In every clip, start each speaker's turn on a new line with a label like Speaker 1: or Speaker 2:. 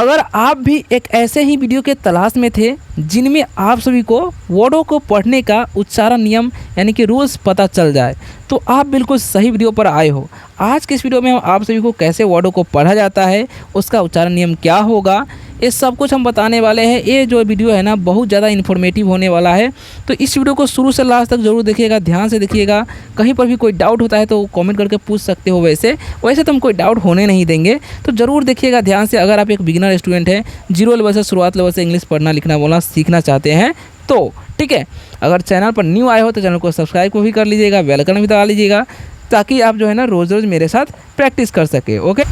Speaker 1: अगर आप भी एक ऐसे ही वीडियो के तलाश में थे जिनमें आप सभी को वर्डों को पढ़ने का उच्चारण नियम यानी कि रूल्स पता चल जाए, तो आप बिल्कुल सही वीडियो पर आए हो। आज के इस वीडियो में हम आप सभी को कैसे वर्डों को पढ़ा जाता है, उसका उच्चारण नियम क्या होगा, ये सब कुछ हम बताने वाले हैं। ये जो वीडियो है ना, बहुत ज़्यादा इन्फॉर्मेटिव होने वाला है, तो इस वीडियो को शुरू से लास्ट तक जरूर देखिएगा, ध्यान से देखिएगा। कहीं पर भी कोई डाउट होता है तो कमेंट करके पूछ सकते हो। वैसे तो हम कोई डाउट होने नहीं देंगे, तो ज़रूर देखिएगा ध्यान से। अगर आप एक बिगिनर स्टूडेंट हैं, जीरो लेवल से, शुरुआत लेवल से इंग्लिश पढ़ना लिखना बोलना सीखना चाहते हैं तो ठीक है। अगर चैनल पर न्यू आए हो तो चैनल को सब्सक्राइब को भी कर लीजिएगा, बेल आइकन भी दबा लीजिएगा, ताकि आप जो है ना रोज़ रोज़ मेरे साथ प्रैक्टिस कर सके। ओके,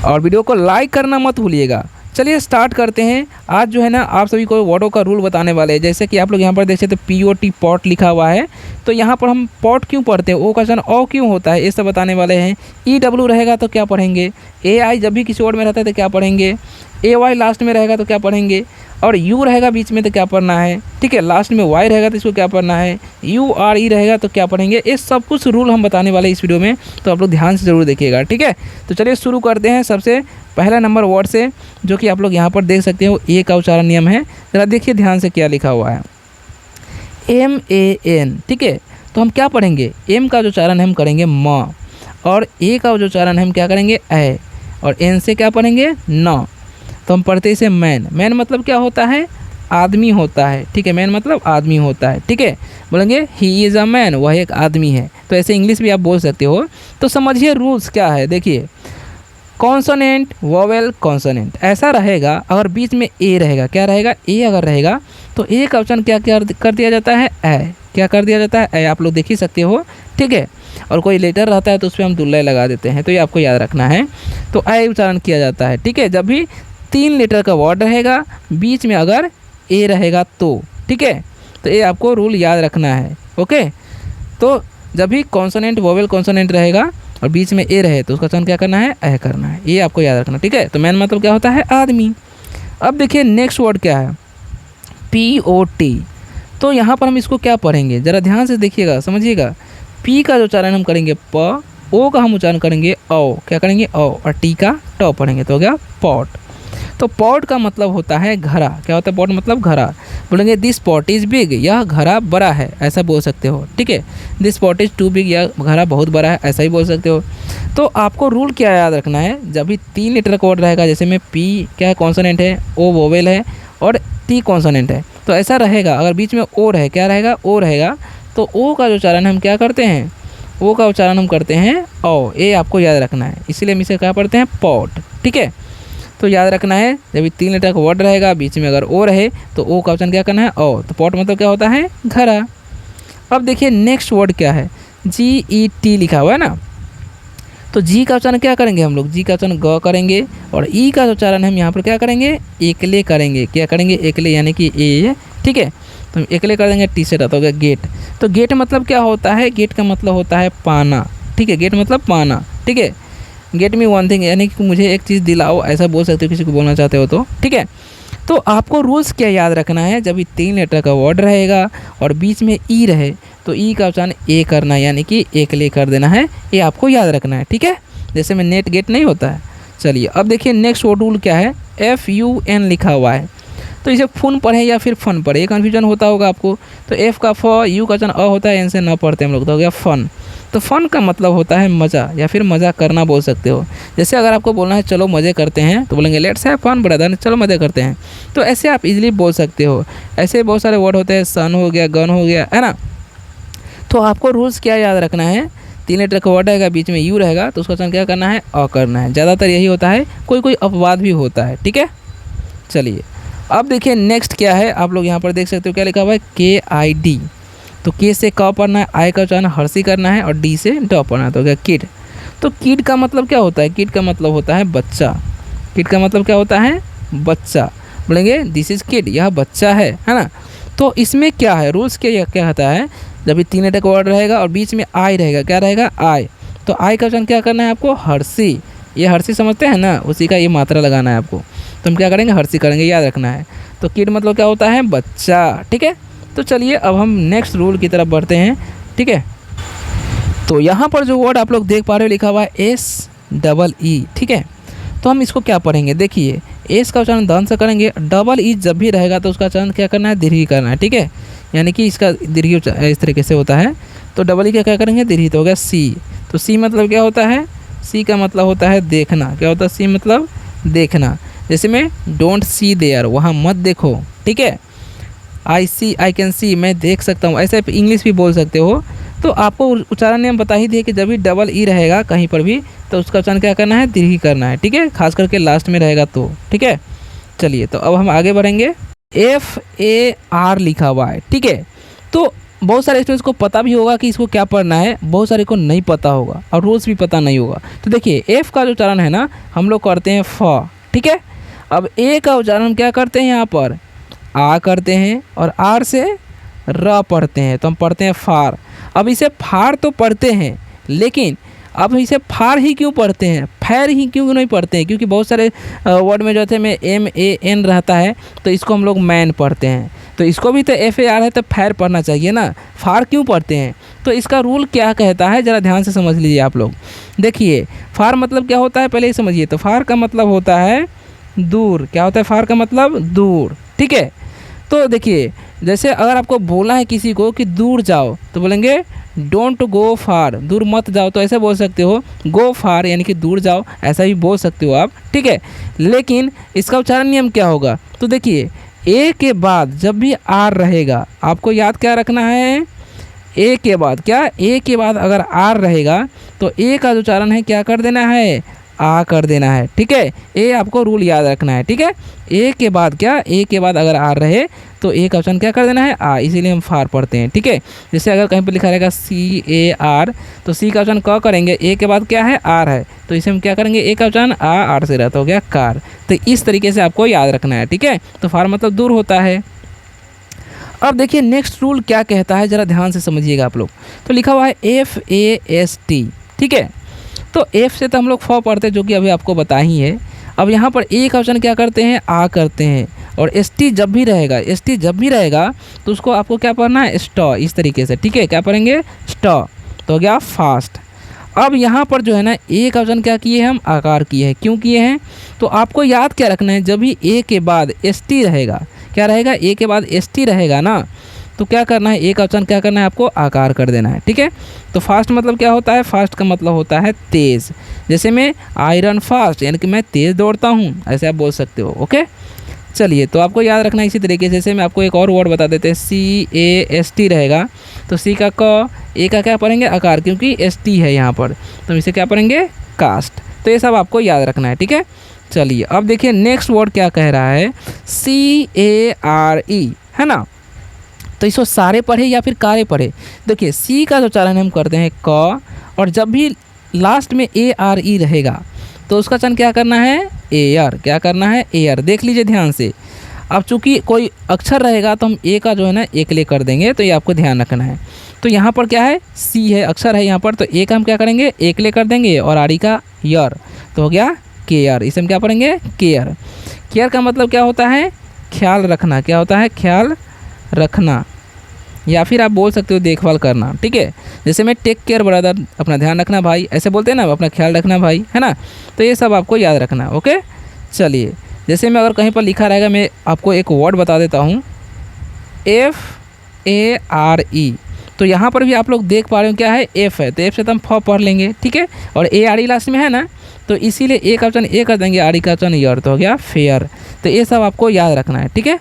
Speaker 1: और वीडियो को लाइक करना मत भूलिएगा। चलिए स्टार्ट करते हैं। आज जो है ना आप सभी को वर्डों का रूल बताने वाले हैं। जैसे कि आप लोग यहाँ पर देख सकते हैं POT पॉट लिखा हुआ है, तो यहाँ पर हम पॉट क्यों पढ़ते हैं, ओ का वचन ओ क्यों होता है, ये सब बताने वाले हैं। EW रहेगा तो क्या पढ़ेंगे, AI जब भी किसी वर्ड में रहता है तो क्या पढ़ेंगे, AY लास्ट में रहेगा तो क्या पढ़ेंगे, और U रहेगा बीच में तो क्या पढ़ना है, ठीक है। लास्ट में Y रहेगा तो इसको क्या पढ़ना है, URE रहेगा तो क्या पढ़ेंगे। ये सब कुछ रूल हम बताने वाले हैं इस वीडियो में, तो आप लोग ध्यान से ज़रूर देखिएगा, ठीक है। तो चलिए शुरू करते हैं सबसे पहला नंबर वर्ड से, जो कि आप लोग यहाँ पर देख सकते हो। ए का उच्चारण नियम है, ज़रा देखिए ध्यान से क्या लिखा हुआ है, MAN, ठीक है। तो हम क्या पढ़ेंगे, एम का जो उच्चारण हम करेंगे म, और ए का जो उच्चारण हम क्या करेंगे ए, और एन से क्या पढ़ेंगे न। तो हम पढ़ते इसे मैन। मैन मतलब क्या होता है, आदमी होता है, ठीक है। मैन मतलब आदमी होता है, ठीक है। बोलेंगे ही इज़ अ मैन, वह एक आदमी है। तो ऐसे इंग्लिश भी आप बोल सकते हो। तो समझिए रूल्स क्या है, देखिए। कॉन्सोनेंट, वोवेल, कॉन्सोनेंट ऐसा रहेगा। अगर बीच में ए रहेगा, क्या रहेगा, ए अगर रहेगा तो ए का उच्चारण क्या कर दिया जाता है, ए। क्या कर दिया जाता है, ए। आप लोग देख ही सकते हो, ठीक है। और कोई लेटर रहता है तो उस पर हम दुल्ला लगा देते हैं, तो ये आपको याद रखना है। तो ए उच्चारण किया जाता है, ठीक है। जब भी 3 लेटर का वर्ड रहेगा, बीच में अगर ए रहेगा तो, ठीक है। तो ये आपको रूल याद रखना है, ओके। तो जब भी कॉन्सोनेंट, वोवेल, कॉन्सोनेंट रहेगा और बीच में ए रहे तो उसका उच्चारण क्या करना है, ए करना है। ये आपको याद रखना, ठीक है। तो मैन मतलब क्या होता है, आदमी। अब देखिए नेक्स्ट वर्ड क्या है, POT। तो यहाँ पर हम इसको क्या पढ़ेंगे, ज़रा ध्यान से देखिएगा, समझिएगा। P का जो उच्चारण हम करेंगे प, O का हम उच्चारण करेंगे ओ, क्या करेंगे ओ, और T का टॉ पढ़ेंगे, तो हो गया पॉट। तो पॉट का मतलब होता है घड़ा। क्या होता है पॉट मतलब घड़ा। बोलेंगे दिस पॉट इज़ बिग, यह घड़ा बड़ा है, ऐसा बोल सकते हो, ठीक है। This pot is too big, यह घड़ा बहुत बड़ा है, ऐसा ही बोल सकते हो। तो आपको रूल क्या याद रखना है, जब भी 3 लेटर का वर्ड रहेगा, जैसे में P क्या है, कॉन्सोनेंट है, O वोवेल है, और T कॉन्सोनेंट है, तो ऐसा रहेगा। अगर बीच में O रहे, क्या रहेगा, O रहेगा, तो O का जो उच्चारण हम क्या करते हैं, O का उच्चारण हम करते हैं ओ। ये आपको याद रखना है, इसीलिए हम इसे क्या पढ़ते हैं, पॉट, ठीक है। तो याद रखना है, जब भी 3 लेटर का वर्ड रहेगा, बीच में अगर ओ रहे तो ओ का उच्चारण क्या करना है, ओ। तो पॉट मतलब क्या होता है, घड़ा। अब देखिए नेक्स्ट वर्ड क्या है, GET लिखा हुआ है ना। तो जी का उच्चारण क्या करेंगे हम लोग, जी का उच्चारण ग करेंगे, और ई का उच्चारण हम यहाँ पर क्या करेंगे, एकले करेंगे। क्या करेंगे, एकले, यानी कि ए, ठीक है। तो हम एकले कर देंगे, टी से रहता हो गया गेट। तो गेट मतलब क्या होता है, गेट का मतलब होता है पाना, ठीक है। गेट मतलब पाना, ठीक है। गेट मी वन थिंग, यानी कि मुझे एक चीज़ दिलाओ, ऐसा बोल सकते हो किसी को बोलना चाहते हो तो, ठीक है। तो आपको रूल्स क्या याद रखना है, जब भी 3 लेटर का वर्ड रहेगा और बीच में ई रहे तो ई का उच्चारण ए करना, यानी कि एकले कर देना है। ये आपको याद रखना है, ठीक है। जैसे में नेट गेट नहीं होता है। चलिए अब देखिए नेक्स्ट वर्ड रूल क्या है, FUN लिखा हुआ है। तो इसे फुन पढ़े या फिर फन पढ़े, ये कन्फ्यूजन होता होगा आपको। तो F का फ, U का उच्चारण अ होता है, एन से न पढ़ते हम लोग, तो हो गया फन। तो फ़न का मतलब होता है मज़ा या फिर मज़ा करना बोल सकते हो। जैसे अगर आपको बोलना है चलो मज़े करते हैं, तो बोलेंगे लेट्स हैव फन ब्रदर, चलो मज़े करते हैं। तो ऐसे आप इजीली बोल सकते हो। ऐसे बहुत सारे वर्ड होते हैं, सन हो गया, गन हो गया, है ना। तो आपको रूल्स क्या याद रखना है, 3 लेटर का वर्ड रहेगा, बीच में यू रहेगा, तो उसका उच्चारण क्या करना है, अ करना है। ज़्यादातर यही होता है, कोई कोई अपवाद भी होता है, ठीक है। चलिए अब देखिए नेक्स्ट क्या है, आप लोग यहाँ पर देख सकते हो क्या लिखा हुआ है, KID। तो के से क पढ़ना है, आई का उच्चारण हर्षी करना है, और डी से ड पढ़ना है, तो हो गया किड। तो किड का मतलब क्या होता है, किड का मतलब होता है बच्चा। किड का मतलब क्या होता है, बच्चा। बोलेंगे दिस इज़ किड, यह बच्चा है ना। तो इसमें क्या है रूल्स, क्या होता है, जब भी 3 लेटर का वर्ड रहेगा और बीच में आई रहेगा, क्या रहेगा, आई। तो आई का उच्चारण क्या करना है आपको, हर्षी। ये हर्षी समझते हैं ना, उसी का ये मात्रा लगाना है आपको। तो हम क्या करेंगे, हर्षी करेंगे, याद रखना है। तो किड मतलब क्या होता है, बच्चा, ठीक है। तो चलिए अब हम नेक्स्ट रूल की तरफ बढ़ते हैं, ठीक है। तो यहाँ पर जो वर्ड आप लोग देख पा रहे हो लिखा हुआ है SEE, ठीक है। तो हम इसको क्या पढ़ेंगे, देखिए एस का उच्चारण दंत से करेंगे। डबल ई जब भी रहेगा तो उसका उच्चारण क्या करना है, दीर्घी करना है, ठीक है। यानी कि इसका दीर्घी इस तरीके से होता है। तो डबल ई का क्या करेंगे, दीर्घी। तो हो गया सी। तो सी मतलब क्या होता है, सी का मतलब होता है देखना। क्या होता है सी मतलब देखना। जैसे में डोंट सी देयर, वहाँ मत देखो, ठीक है। आई सी, आई कैन सी, मैं देख सकता हूँ, ऐसे इंग्लिश भी बोल सकते हो। तो आपको उच्चारण नियम बता ही दिए कि जब भी डबल ई रहेगा कहीं पर भी तो उसका उच्चारण क्या करना है, दीर्घी करना है, ठीक है। खास करके लास्ट में रहेगा तो, ठीक है। चलिए तो अब हम आगे बढ़ेंगे। FAR लिखा हुआ है, ठीक है। तो बहुत सारे स्टूडेंट्स को पता भी होगा कि इसको क्या पढ़ना है, बहुत सारे को नहीं पता होगा और रूल्स भी पता नहीं होगा। तो देखिए एफ का जो उच्चारण है ना, हम लोग करते हैं फ, ठीक है। अब ए का उच्चारण हम क्या करते हैं, यहाँ पर आ करते हैं और आर से र पढ़ते हैं, तो हम पढ़ते हैं फार। अब इसे फार तो पढ़ते हैं, लेकिन अब इसे फार ही क्यों पढ़ते हैं, फैर ही क्यों नहीं पढ़ते हैं, क्योंकि बहुत सारे वर्ड में जो थे में MAN रहता है, तो इसको हम लोग मैन पढ़ते हैं। तो इसको भी तो FAR है, तो फैर पढ़ना चाहिए ना, फार क्यों पढ़ते हैं। तो इसका रूल क्या कहता है, ज़रा ध्यान से समझ लीजिए आप लोग। देखिए फार मतलब क्या होता है, पहले ही समझिए। तो फार का मतलब होता है दूर। क्या होता है फार का मतलब, दूर, ठीक है। तो देखिए जैसे अगर आपको बोलना है किसी को कि दूर जाओ, तो बोलेंगे डोंट गो फार, दूर मत जाओ, तो ऐसे बोल सकते हो। गो फार यानी कि दूर जाओ, ऐसा भी बोल सकते हो आप, ठीक है। लेकिन इसका उच्चारण नियम क्या होगा, तो देखिए ए के बाद जब भी आर रहेगा, आपको याद क्या रखना है, ए के बाद क्या, ए के बाद अगर आर रहेगा तो ए का जो उच्चारण है क्या कर देना है, आ कर देना है, ठीक है। ए आपको रूल याद रखना है, ठीक है। ए के बाद क्या, ए के बाद अगर आर रहे तो ए का उच्चारण क्या कर देना है, आ, इसीलिए हम फार पढ़ते हैं, ठीक है। जैसे अगर कहीं पर लिखा रहेगा CAR, तो सी का उच्चारण क करेंगे, ए के बाद क्या है, आर है, तो इसे हम क्या करेंगे, ए का उच्चारण आर से रहता, हो गया कार। तो इस तरीके से आपको याद रखना है, ठीक है। तो फार मतलब दूर होता है। अब देखिए नेक्स्ट रूल क्या कहता है, ज़रा ध्यान से समझिएगा आप लोग। तो लिखा हुआ है FAST, ठीक है। तो एफ से तो हम लोग फ पढ़ते हैं, जो कि अभी आपको बता ही है। अब यहाँ पर ए का उच्चारण क्या करते हैं, आ करते हैं। और ST जब भी रहेगा, ST जब भी रहेगा तो उसको आपको क्या पढ़ना है, स्ट, इस तरीके से, ठीक है। क्या पढ़ेंगे, स्ट। तो हो गया फास्ट। अब यहाँ पर जो है ना ए का उच्चारण क्या किए हैं, हम आकार किए हैं। क्यों किए हैं, तो आपको याद क्या रखना है, जब भी ए के बाद ST रहेगा, क्या रहेगा, ए के बाद ST रहेगा ना, तो क्या करना है, ए का उच्चारण क्या करना है, आपको आकार कर देना है, ठीक है। तो फास्ट मतलब क्या होता है, फास्ट का मतलब होता है तेज़। जैसे मैं आई रन फास्ट, यानी कि मैं तेज़ दौड़ता हूँ, ऐसे आप बोल सकते हो, ओके। चलिए तो आपको याद रखना है इसी तरीके से। जैसे मैं आपको एक और वर्ड बता देते हैं, CAST रहेगा, तो सी का क, ए का क्या पढ़ेंगे, आकार, क्योंकि ST है यहाँ पर, तो इसे क्या पढ़ेंगे, कास्ट। तो ये सब आपको याद रखना है, ठीक है। चलिए अब देखिए नेक्स्ट वर्ड क्या कह रहा है, CARE, है ना। तो इसको सारे पढ़े या फिर कारे पढ़े। देखिए सी का जो उच्चारण हम करते हैं क, और जब भी लास्ट में ARE रहेगा तो उसका उच्चारण क्या करना है, एयर। क्या करना है, एयर। देख लीजिए ध्यान से। अब चूंकि कोई अक्षर रहेगा तो हम ए का जो है ना एकले कर देंगे, तो ये आपको ध्यान रखना है। तो यहाँ पर क्या है, सी है, अक्षर है यहाँ पर, तो ए का हम क्या करेंगे, एकले कर देंगे, और आड़ी का यर, तो हो गया केयर। इसे हम क्या पढ़ेंगे, केयर। केयर का मतलब क्या होता है, ख्याल रखना। क्या होता है, ख्याल रखना, या फिर आप बोल सकते हो देखभाल करना, ठीक है। जैसे मैं टेक केयर ब्रदर, अपना ध्यान रखना भाई, ऐसे बोलते हैं ना, अपना ख्याल रखना भाई, है ना। तो ये सब आपको याद रखना, ओके। चलिए जैसे मैं अगर कहीं पर लिखा रहेगा, मैं आपको एक वर्ड बता देता हूँ, FARE, तो यहाँ पर भी आप लोग देख पा रहे हो क्या है, एफ है, तो एफ से तो हम फ पढ़ लेंगे, ठीक है। और ARE लास्ट में है ना, तो इसीलिए ए का उच्चारण ए कर देंगे, आड़ी का उच्चारण यर, तो हो गया फेयर। तो ये सब आपको याद रखना है, ठीक है।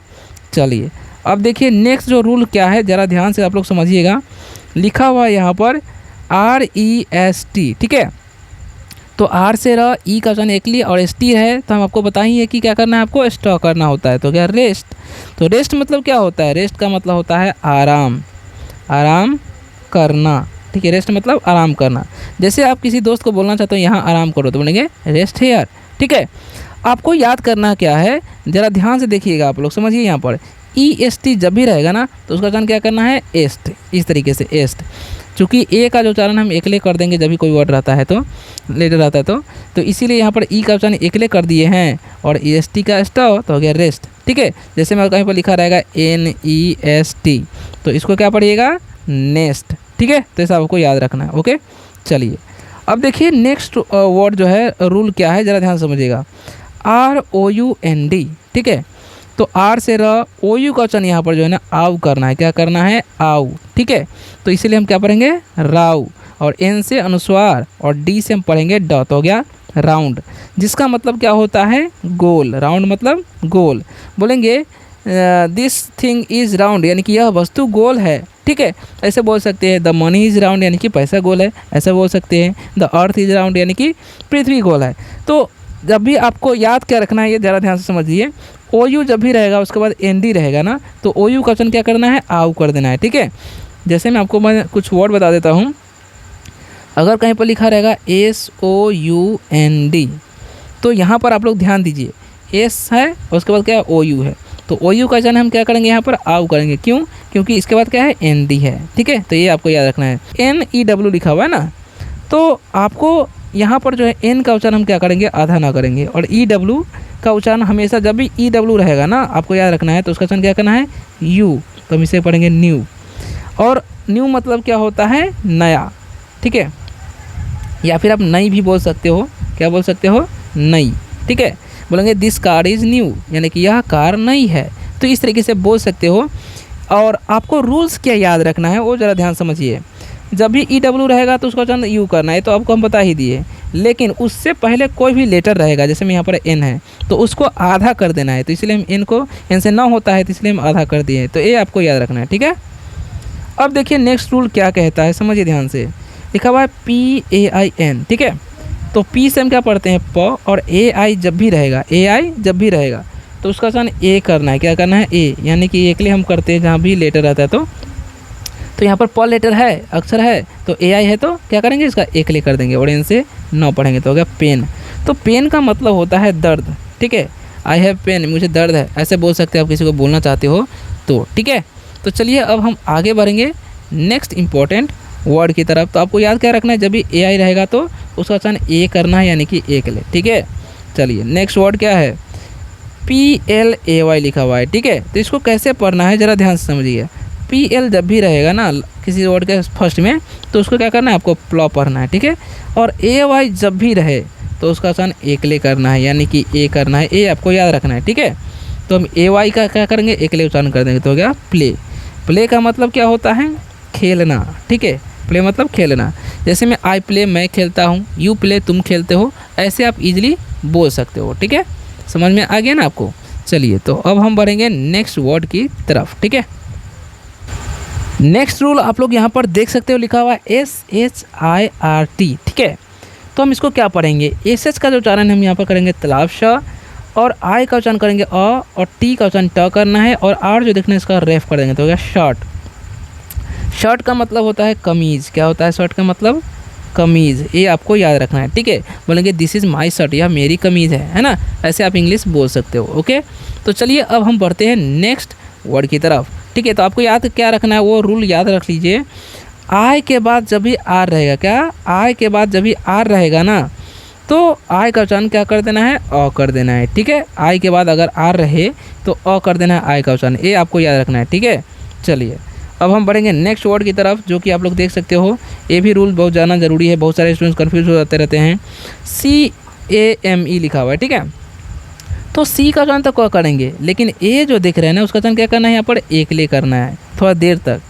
Speaker 1: चलिए अब देखिए नेक्स्ट जो रूल क्या है, ज़रा ध्यान से आप लोग समझिएगा। लिखा हुआ है यहाँ पर REST, ठीक है। तो आर से र, ई का उच्चारण एकली और ST है, तो हम आपको बताएंगे कि क्या करना है, आपको स्टॉ करना होता है, तो क्या रेस्ट। तो रेस्ट मतलब क्या होता है, रेस्ट का मतलब होता है आराम, आराम करना, ठीक है। रेस्ट मतलब आराम करना। जैसे आप किसी दोस्त को बोलना चाहते हो यहाँ आराम करो, तो बोलेंगे रेस्ट हियर, ठीक है। आपको याद करना क्या है, ज़रा ध्यान से देखिएगा आप लोग, समझिए। यहाँ पर EST जब भी रहेगा ना, तो उसका उच्चारण क्या करना है, एस्ट, इस तरीके से एस्ट। चूँकि ए का जो उच्चारण हम एकले कर देंगे जब भी कोई वर्ड रहता है, तो लेटर रहता है, तो इसीलिए यहाँ पर ई का उच्चारण एकले कर दिए हैं, और EST का स्टॉ, तो हो गया रेस्ट, ठीक है। जैसे मैं कहीं पर लिखा रहेगा NEST, तो इसको क्या पढ़िएगा, नेस्ट, ठीक है। तो ऐसा आपको याद रखना है, ओके। चलिए अब देखिए नेक्स्ट वर्ड जो है, रूल क्या है, ज़रा ध्यान समझिएगा। ROUND, ठीक है। तो आर से र, ओ यू का उच्चारण यहाँ पर जो है ना आउ करना है, क्या करना है, आउ, ठीक है। तो इसीलिए हम क्या पढ़ेंगे, राउ। और एन से अनुस्वार और डी से हम पढ़ेंगे ड, तो हो गया राउंड, जिसका मतलब क्या होता है, गोल। राउंड मतलब गोल। बोलेंगे दिस थिंग इज़ राउंड, यानी कि यह वस्तु गोल है, ठीक है। ऐसे बोल सकते हैं द मनी इज़ राउंड, यानी कि पैसा गोल है, ऐसा बोल सकते हैं। द अर्थ इज़ राउंड, यानी कि पृथ्वी गोल है। तो जब भी आपको याद क्या रखना है, ये ज़रा ध्यान से समझिए। ओ यू जब भी रहेगा उसके बाद एन डी रहेगा ना, तो ओ यू का वचन क्या करना है, आउ कर देना है, ठीक है। जैसे मैं कुछ वर्ड बता देता हूँ। अगर कहीं पर लिखा रहेगा SOUND, तो यहाँ पर आप लोग ध्यान दीजिए, एस है और उसके बाद क्या है, ओ यू है। तो ओ यू का वचन हम क्या करेंगे, यहाँ पर आउ करेंगे। क्यों? क्योंकि इसके बाद क्या है, ND है, ठीक है। तो ये आपको याद रखना है। NEW लिखा हुआ है ना, तो आपको यहाँ पर जो है एन का उच्चारण हम क्या करेंगे, आधा ना करेंगे। और EW का उच्चारण हमेशा जब भी EW रहेगा ना, आपको याद रखना है, तो उसका उच्चारण क्या करना है, यू। तो हम इसे पढ़ेंगे न्यू। और न्यू मतलब क्या होता है, नया, ठीक है। या फिर आप नई भी बोल सकते हो, क्या बोल सकते हो, नई, ठीक है। बोलेंगे दिस कार इज़ न्यू, यानी कि यह कार नई है। तो इस तरीके से बोल सकते हो। और आपको रूल्स क्या याद रखना है वो ज़रा ध्यान समझिए। जब भी EW रहेगा तो उसका उच्चारण यू करना है, तो आपको हम बता ही दिए। लेकिन उससे पहले कोई भी लेटर रहेगा, जैसे में यहाँ पर एन है, तो उसको आधा कर देना है। तो इसलिए हम एन को, एन से ना होता है तो इसलिए हम आधा कर दिए। तो ये आपको याद रखना है, ठीक है। अब देखिए नेक्स्ट रूल क्या कहता है, समझिए ध्यान से। लिखा हुआ है PAIN, ठीक है। तो P से हम क्या पढ़ते हैं, प, और AI जब भी रहेगा, AI जब भी रहेगा तो उसका उच्चारण ए करना है, क्या करना है, ए, यानी कि एकले हम करते हैं जहाँ भी लेटर रहता है। तो यहाँ पर प लेटर है, अक्षर है, तो AI है, तो क्या करेंगे, इसका एकले कर देंगे। और इनसे 9 पढ़ेंगे, तो हो गया पेन। तो पेन का मतलब होता है दर्द, ठीक है। आई हैव पेन, मुझे दर्द है, ऐसे बोल सकते हैं आप किसी को बोलना चाहते हो तो, ठीक है। तो चलिए अब हम आगे बढ़ेंगे नेक्स्ट इंपॉर्टेंट वर्ड की तरफ। तो आपको याद क्या रखना है, जब भी AI रहेगा तो उसका उच्चारण ए करना है, यानी कि एकले, ठीक है। चलिए नेक्स्ट वर्ड क्या है, PLAY लिखा हुआ है, ठीक है। तो इसको कैसे पढ़ना है ज़रा ध्यान से समझिए। PL जब भी रहेगा ना किसी वर्ड के फर्स्ट में, तो उसको क्या करना है, आपको प्लॉ पढ़ना है, ठीक है। और AY जब भी रहे तो उसका उच्चारण एकले करना है, यानी कि ए करना है, ए आपको याद रखना है, ठीक है। तो हम AY का क्या करेंगे, एकले उच्चारण कर देंगे, तो हो गया प्ले। प्ले का मतलब क्या होता है, खेलना, ठीक है। प्ले मतलब खेलना। जैसे मैं आई प्ले, मैं खेलता हूँ, यू प्ले, तुम खेलते हो, ऐसे आप इजीली बोल सकते हो, ठीक है। समझ में आ गया ना आपको। चलिए तो अब हम बढ़ेंगे नेक्स्ट वर्ड की तरफ, ठीक है। नेक्स्ट रूल आप लोग यहाँ पर देख सकते हो, लिखा हुआ है SHIRT, ठीक है। तो हम इसको क्या पढ़ेंगे, SH का जो उच्चारण हम यहाँ पर करेंगे तलाब श, और I का उच्चारण करेंगे अ, और T का उच्चारण ट करना है, और R जो देखना है इसका रेफ कर देंगे, तो हो गया शर्ट। शर्ट का मतलब होता है कमीज़, क्या होता है शर्ट का मतलब, कमीज़। ये आपको याद रखना है, ठीक है। बोलेंगे दिस इज़ माई शर्ट, यह मेरी कमीज़ है ना, ऐसे आप इंग्लिश बोल सकते हो, ओके। तो चलिए अब हम बढ़ते हैं नेक्स्ट वर्ड की तरफ, ठीक है। तो आपको याद क्या रखना है, वो रूल याद रख लीजिए। आई के बाद जब भी आर रहेगा, क्या, आई के बाद जब भी आर रहेगा ना, तो आई का उच्चारण क्या कर देना है, अ कर देना है, ठीक है। आई के बाद अगर आर रहे तो अ कर देना है आई का उच्चारण, ये आपको याद रखना है, ठीक है। चलिए अब हम बढ़ेंगे नेक्स्ट वर्ड की तरफ, जो कि आप लोग देख सकते हो। ये भी रूल बहुत जानना ज़रूरी है, बहुत सारे स्टूडेंट्स कन्फ्यूज हो जाते रहते हैं। CAME लिखा हुआ है, ठीक है। तो सी का उच्चारण तो क करेंगे, लेकिन ए जो दिख रहे हैं ना उसका उच्चारण क्या करना है, यहाँ पर एकले करना है थोड़ा देर तक,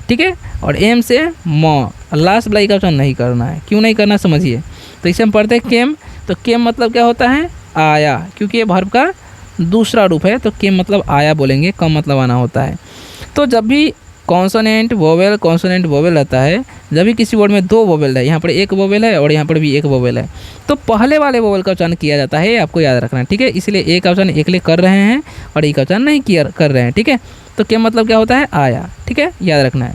Speaker 1: ठीक है। और एम से म, लास्ट वाला का उच्चारण नहीं करना है। क्यों नहीं करना समझिए। तो इसे हम पढ़ते हैं केम। तो केम मतलब क्या होता है, आया, क्योंकि ये वर्ब का दूसरा रूप है, तो केम मतलब आया बोलेंगे, कम मतलब आना होता है। तो जब भी कॉन्सोनेंट वोवेल रहता है, जब भी किसी वर्ड में 2 वोवेल है, यहाँ पर एक वोवेल है और यहाँ पर भी एक वोवेल है, तो पहले वाले वोवेल का उच्चारण किया जाता है, आपको याद रखना है, ठीक है। इसलिए ए का उच्चारण एकले कर रहे हैं और ई का उच्चारण नहीं कर रहे हैं, ठीक है। तो क्या मतलब क्या होता है, आया, ठीक है, याद रखना है।